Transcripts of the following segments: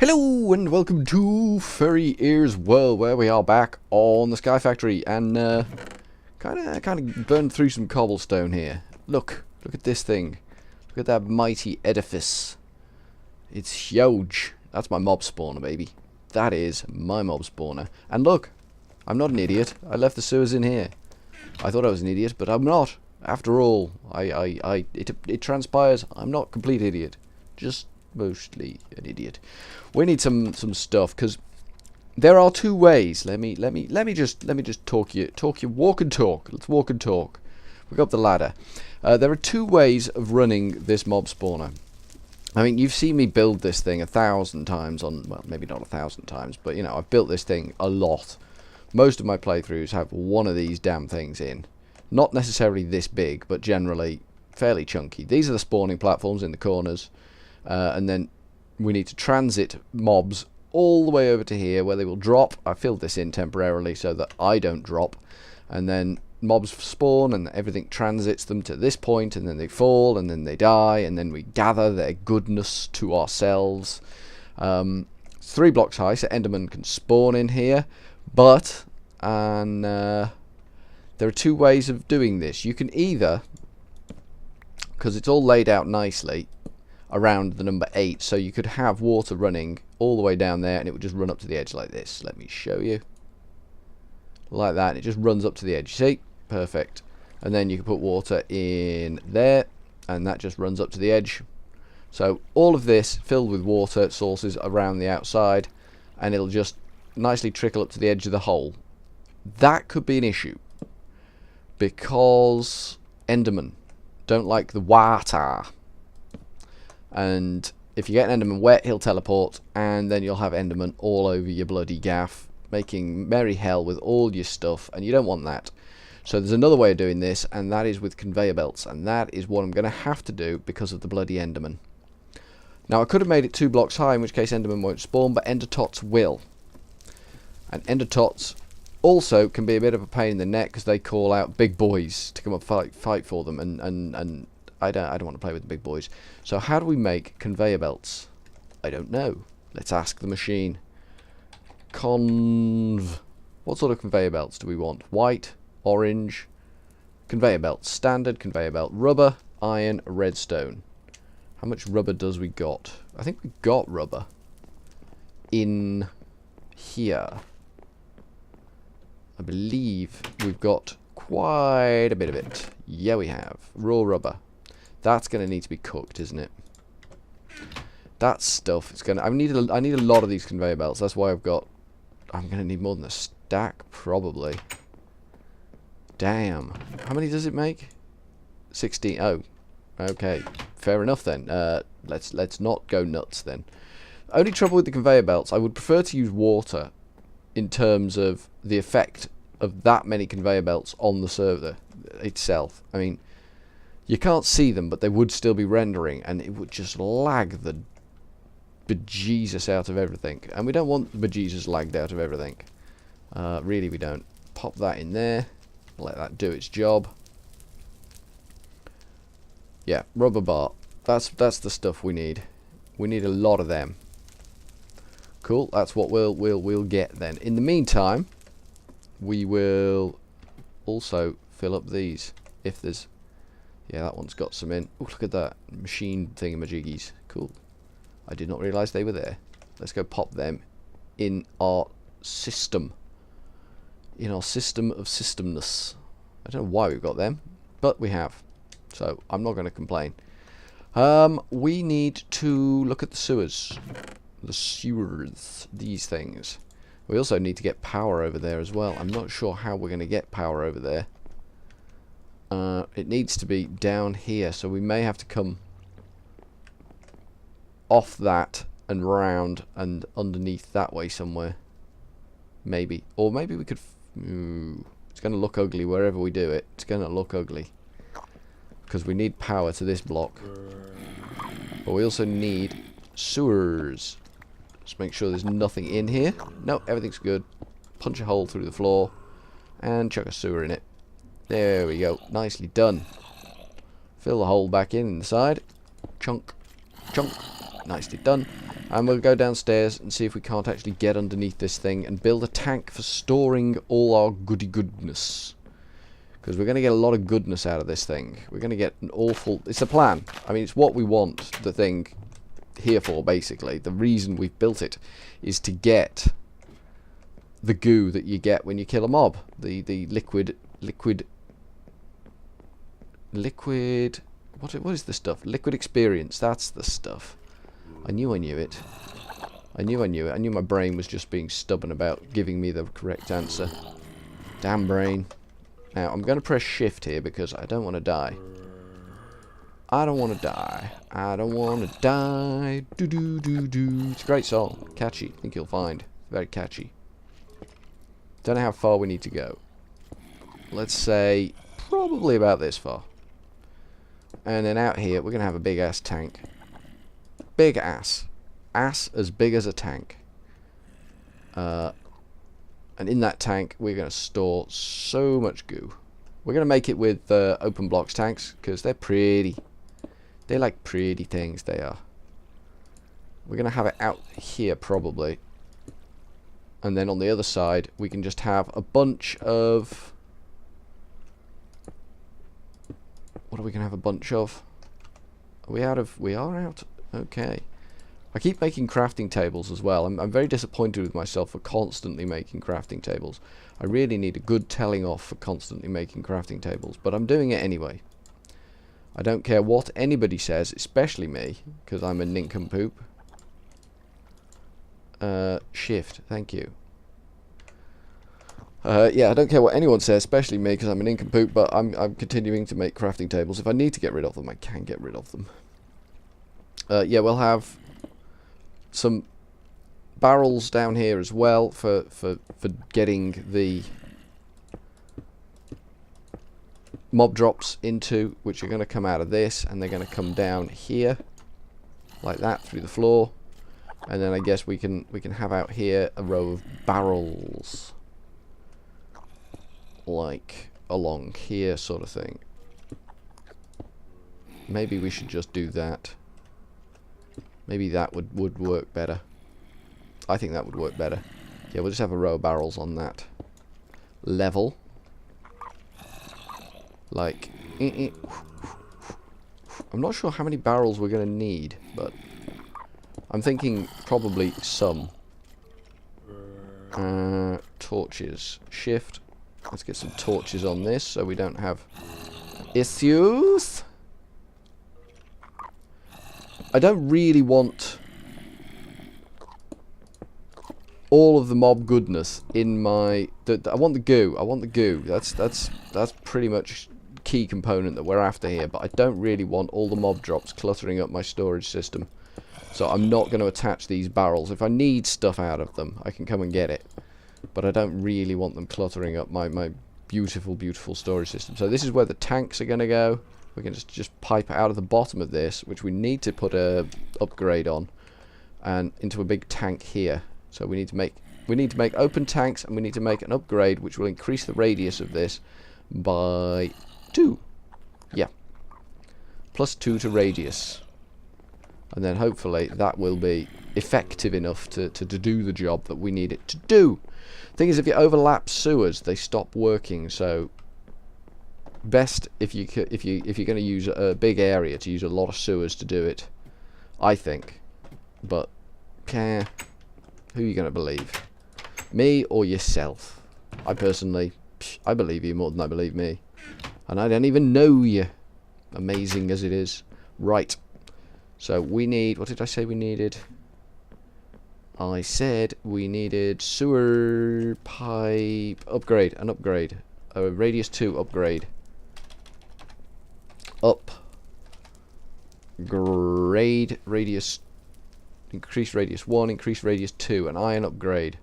Hello and welcome to Furryearsworld, where we are back on the Sky Factory and kind of burned through some cobblestone here. Look at this thing. Look at that mighty edifice. It's huge. That's my mob spawner, baby. That is my mob spawner. And look, I'm not an idiot. I left the sewers in here. I thought I was an idiot, but I'm not. After all, it transpires I'm not a complete idiot. Just mostly an idiot. We need some stuff, because there are two ways. Let me just talk you walk and talk. Let's walk and talk. We go up the ladder. There are two ways of running this mob spawner. I mean, you've seen me build this thing 1,000 times on, well, maybe not 1,000 times, but you know, I've built this thing a lot. Most of my playthroughs have one of these damn things in. Not necessarily this big, but generally fairly chunky. These are the spawning platforms in the corners. And then we need to transit mobs all the way over to here where they will drop. I filled this in temporarily so that I don't drop. And then mobs spawn and everything transits them to this point, and then they fall and then they die, and then we gather their goodness to ourselves. 3 blocks high, so Enderman can spawn in here. But there are two ways of doing this. You can either, because it's all laid out nicely around the number 8, so you could have water running all the way down there and it would just run up to the edge like this. Let me show you. Like that. It just runs up to the edge. See? Perfect. And then you can put water in there and that just runs up to the edge. So all of this filled with water sources around the outside, and it'll just nicely trickle up to the edge of the hole. That could be an issue, because Endermen don't like the water. And if you get an Enderman wet, he'll teleport, and then you'll have Enderman all over your bloody gaff, making merry hell with all your stuff, and you don't want that. So there's another way of doing this, and that is with conveyor belts, and that is what I'm going to have to do because of the bloody Enderman. Now, I could have made it 2 blocks high, in which case Enderman won't spawn, but Ender Tots will. And Ender Tots also can be a bit of a pain in the neck, because they call out big boys to come up fight for them, and I don't want to play with the big boys. So how do we make conveyor belts? I don't know. Let's ask the machine. What sort of conveyor belts do we want? White, orange, conveyor belts. Standard conveyor belt. Rubber, iron, redstone. How much rubber does we got? I think we got rubber in here. I believe we've got quite a bit of it. Yeah, we have. Raw rubber. That's going to need to be cooked, isn't it? That stuff is going to... I need a lot of these conveyor belts. That's why I'm going to need more than a stack, probably. Damn. How many does it make? 16. Oh. Okay. Fair enough then. Let's not go nuts then. Only trouble with the conveyor belts, I would prefer to use water in terms of the effect of that many conveyor belts on the server itself. I mean, you can't see them, but they would still be rendering, and it would just lag the bejesus out of everything. And we don't want the bejesus lagged out of everything. Really, we don't. Pop that in there. Let that do its job. Yeah, rubber bar. That's the stuff we need. We need a lot of them. Cool. That's what we'll get then. In the meantime, we will also fill up these if there's. Yeah, that one's got some in. Oh, look at that machine thingamajiggies. Cool. I did not realise they were there. Let's go pop them in our system. In our system of systemness. I don't know why we've got them, but we have. So, I'm not going to complain. We need to look at the sewers. The sewers. These things. We also need to get power over there as well. I'm not sure how we're going to get power over there. It needs to be down here, so we may have to come off that and round and underneath that way somewhere. Maybe. Or maybe we could... it's going to look ugly wherever we do it. It's going to look ugly. Because we need power to this block. But we also need sewers. Just make sure there's nothing in here. No, everything's good. Punch a hole through the floor and chuck a sewer in it. There we go. Nicely done. Fill the hole back in the side. Chunk. Chunk. Nicely done. And we'll go downstairs and see if we can't actually get underneath this thing and build a tank for storing all our goody goodness. Because we're going to get a lot of goodness out of this thing. We're going to get an awful... It's a plan. I mean, it's what we want the thing here for, basically. The reason we've built it is to get the goo that you get when you kill a mob. The liquid... What is the stuff? Liquid experience. That's the stuff. I knew it. I knew it. I knew my brain was just being stubborn about giving me the correct answer. Damn brain. Now, I'm going to press shift here because I don't want to die. I don't want to die. I don't want to die. Do do do do. It's a great song. Catchy. I think you'll find. Very catchy. Don't know how far we need to go. Let's say probably about this far. And then out here, we're going to have a big ass tank. Big ass. Ass as big as a tank. And in that tank, we're going to store so much goo. We're going to make it with open blocks tanks, because they're pretty. They're like pretty things, they are. We're going to have it out here, probably. And then on the other side, we can just have a bunch of... What are we going to have a bunch of? Are we out of... We are out? Okay. I keep making crafting tables as well. I'm very disappointed with myself for constantly making crafting tables. I really need a good telling off for constantly making crafting tables, but I'm doing it anyway. I don't care what anybody says, especially me, because I'm a nincompoop. Shift, thank you. Yeah, I don't care what anyone says, especially me, because I'm a nincompoop, but I'm continuing to make crafting tables. If I need to get rid of them, I can get rid of them. Yeah, we'll have some barrels down here as well for getting the mob drops into, which are going to come out of this, and they're going to come down here like that through the floor, and then I guess we can have out here a row of barrels like along here, sort of thing. Maybe we should just do that. Maybe that would work better. I think that would work better. Yeah, we'll just have a row of barrels on that level. Like, I'm not sure how many barrels we're going to need, but I'm thinking probably some. Torches. Shift. Let's get some torches on this so we don't have issues. I don't really want all of the mob goodness in my... I want the goo. I want the goo. That's pretty much key component that we're after here. But I don't really want all the mob drops cluttering up my storage system. So I'm not going to attach these barrels. If I need stuff out of them, I can come and get it. But I don't really want them cluttering up my beautiful, beautiful storage system. So this is where the tanks are going to go. We can just pipe out of the bottom of this, which we need to put a upgrade on, and into a big tank here. So we need to make open tanks, and we need to make an upgrade which will increase the radius of this by 2. Yeah. Plus 2 to radius. And then hopefully that will be effective enough to do the job that we need it to do. Thing is, if you overlap sewers, they stop working, so best if you're going to use a big area to use a lot of sewers to do it, I think. But who are you going to believe? Me or yourself? I personally, I believe you more than I believe me. And I don't even know you. Amazing as it is. Right. So we need, what did I say we needed? I said we needed sewer pipe upgrade, an upgrade. A radius 2 upgrade. Upgrade radius, increase radius 1, increase radius 2, an iron upgrade.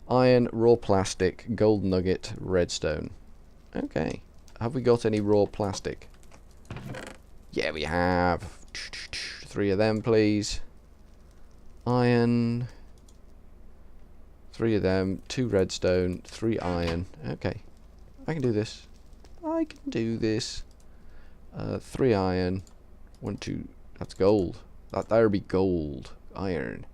Iron, raw plastic, gold nugget, redstone. Okay. Have we got any raw plastic? Yeah, we have. 3 of them, please. Iron. 3 of them. 2 redstone. 3 iron. Okay. I can do this. I can do this. 3 iron. 1, 2. That's gold. That'll be gold. Iron.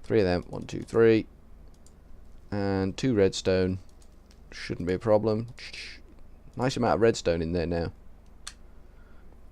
3 of them. 1, 2, 3. And 2 redstone. Shouldn't be a problem. Nice amount of redstone in there now.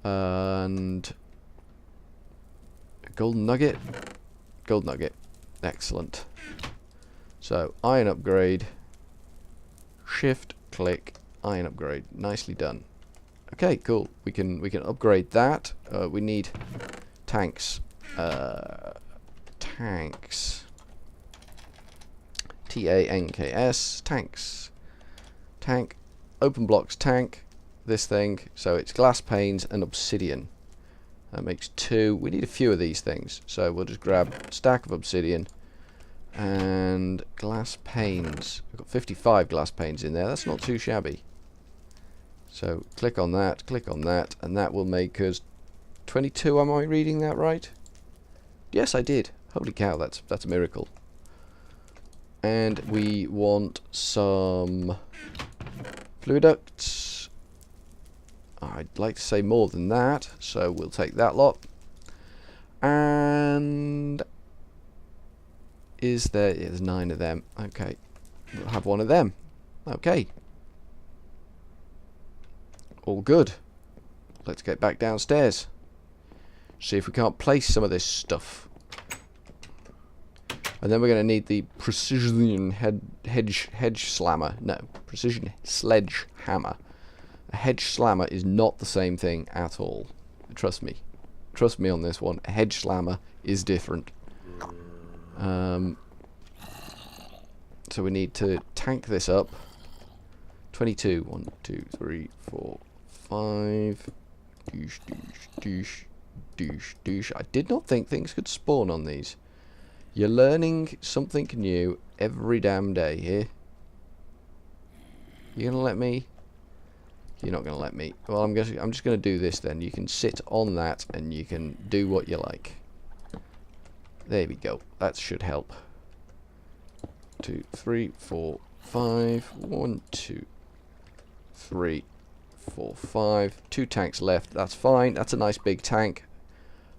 And a golden nugget. Gold nugget. Excellent. So iron upgrade. Shift click. Iron upgrade. Nicely done. Okay, cool. We can upgrade that. We need tanks. Tanks. TANKS. Tanks. Tank. Open blocks tank. This thing. So it's glass panes and obsidian. That makes 2. We need a few of these things. So we'll just grab a stack of obsidian and glass panes. We've got 55 glass panes in there. That's not too shabby. So click on that, and that will make us 22. Am I reading that right? Yes, I did. Holy cow, that's a miracle. And we want some fluid ducts. I'd like to say more than that, so we'll take that lot. And is there? Yeah, there's 9 of them. Okay, we'll have 1 of them. Okay. All good. Let's get back downstairs. See if we can't place some of this stuff. And then we're going to need the precision hedge slammer. No, precision sledgehammer. A hedge slammer is not the same thing at all. Trust me. Trust me on this one. A hedge slammer is different. So we need to tank this up. 22. 1, 2, 3, 4, 5. Douche, douche, douche, douche, douche. I did not think things could spawn on these. You're learning something new every damn day here. You gonna let me? You're not gonna let me. Well, I'm just gonna do this then. You can sit on that and you can do what you like. There we go. That should help. 2, 3, 4, 5. 1, 2, 3, 4, 5. 2 tanks left. That's fine. That's a nice big tank.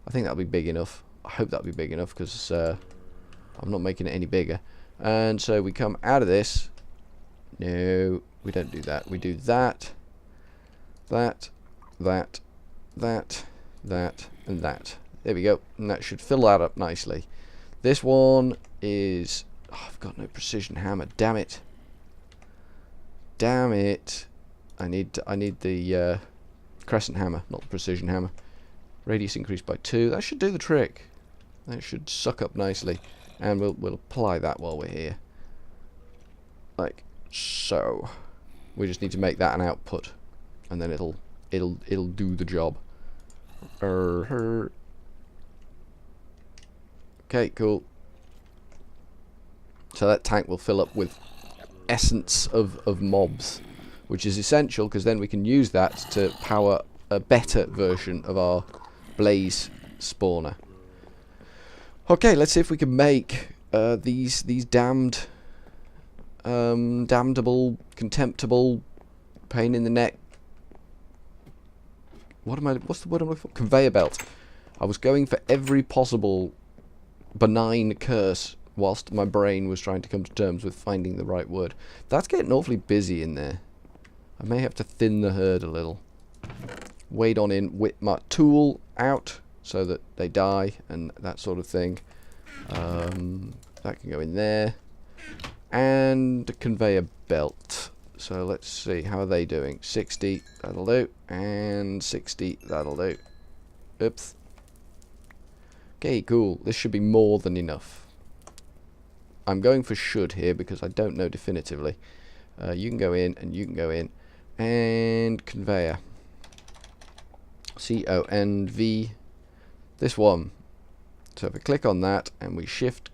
I think that'll be big enough. I hope that'll be big enough because I'm not making it any bigger. And so we come out of this. No, we don't do that. We do that, that, that, that, that, and that. There we go. And that should fill that up nicely. This one is... Oh, I've got no precision hammer. Damn it. Damn it. I need the crescent hammer, not the precision hammer. Radius increased by 2. That should do the trick. That should suck up nicely. And we'll apply that while we're here. Like so. We just need to make that an output. And then it'll do the job. Okay, cool. So that tank will fill up with essence of mobs, which is essential because then we can use that to power a better version of our blaze spawner. Okay, let's see if we can make these damned, damnable, contemptible, pain in the neck. What's the word I'm looking for? Conveyor belt. I was going for every possible benign curse whilst my brain was trying to come to terms with finding the right word. That's getting awfully busy in there. I may have to thin the herd a little. Wade on in, whip my tool out so that they die and that sort of thing. That can go in there. And a conveyor belt. So let's see, how are they doing? 60, that'll do. And 60, that'll do. Oops. Okay, cool. This should be more than enough. I'm going for should here because I don't know definitively. You can go in and you can go in. And conveyor. C-O-N-V. This one. So if we click on that and we shift...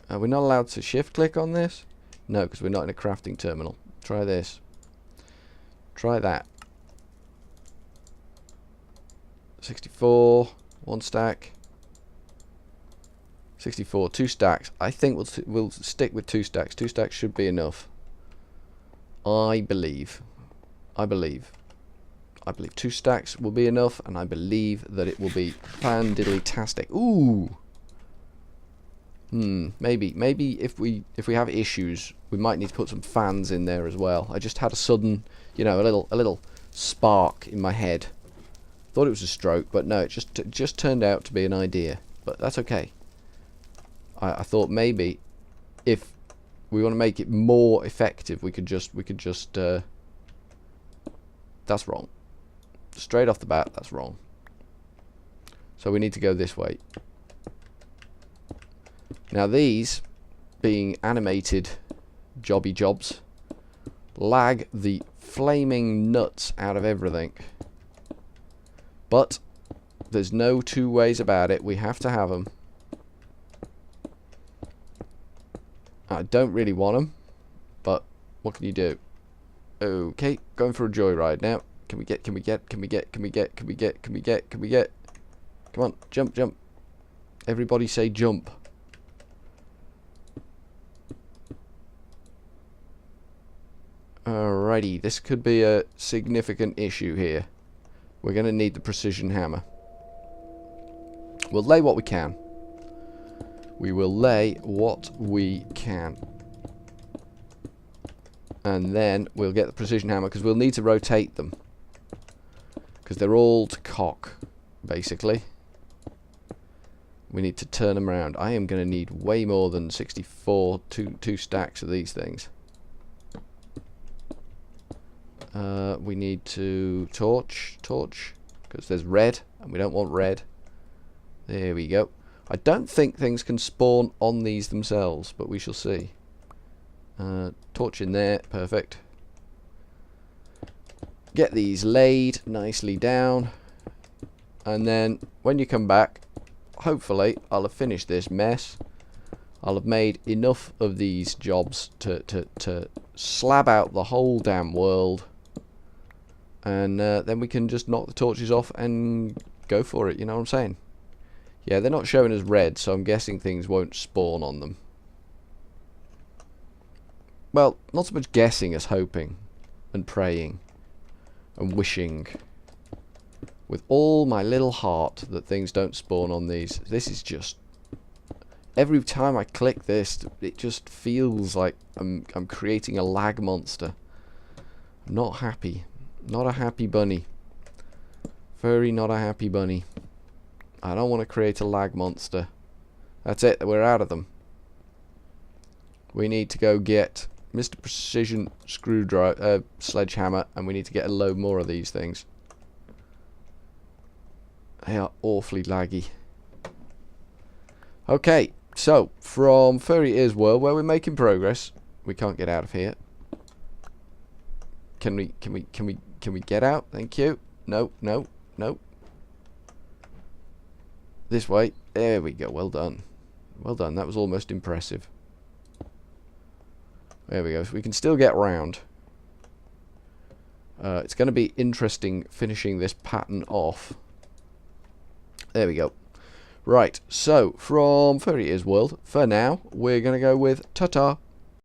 Are we not allowed to shift click on this? No, because we're not in a crafting terminal. Try this. Try that. 64. 1 stack. 64. 2 stacks. I think we'll stick with 2 stacks. 2 stacks should be enough. I believe 2 stacks will be enough, and I believe that it will be fan-diddly-tastic. Ooh! Maybe if we have issues, we might need to put some fans in there as well. I just had a sudden, you know, a little spark in my head. Thought it was a stroke, but no, it just turned out to be an idea. But that's okay. I thought maybe if we want to make it more effective, we could just that's wrong. Straight off the bat, that's wrong. So we need to go this way. Now these, being animated jobby jobs, lag the flaming nuts out of everything. But there's no two ways about it. We have to have them. I don't really want them, but what can you do? Okay, going for a joyride now. Can we get? Come on, jump. Everybody say jump. Alrighty, this could be a significant issue here. We're going to need the precision hammer. We'll lay what we can. We will lay what we can. And then we'll get the precision hammer, because we'll need to rotate them. Because they're all to cock, basically. We need to turn them around. I am going to need way more than 64, two stacks of these things. We need to torch, because there's red, and we don't want red. There we go. I don't think things can spawn on these themselves, but we shall see. Torch in there, perfect. Get these laid nicely down, and then when you come back, hopefully I'll have finished this mess. I'll have made enough of these jobs to slab out the whole damn world, and then we can just knock the torches off and go for it, you know what I'm saying? Yeah, they're not showing as red, so I'm guessing things won't spawn on them. Well, not so much guessing as hoping and praying and wishing with all my little heart that things don't spawn on these. This is just... every time I click this, it just feels like I'm creating a lag monster. I'm not happy. Not a happy bunny. Very not a happy bunny. I don't want to create a lag monster. That's it. We're out of them. We need to go get Mr. Precision Screwdriver, Sledgehammer, and we need to get a load more of these things. They are awfully laggy. Okay, so from Furryearsworld, where we're making progress, we can't get out of here. Can we get out? Thank you. No. This way. There we go. Well done. Well done. That was almost impressive. There we go. So we can still get round. It's going to be interesting finishing this pattern off. There we go. Right. So, from Furryearsworld, for now, we're going to go with ta-ta.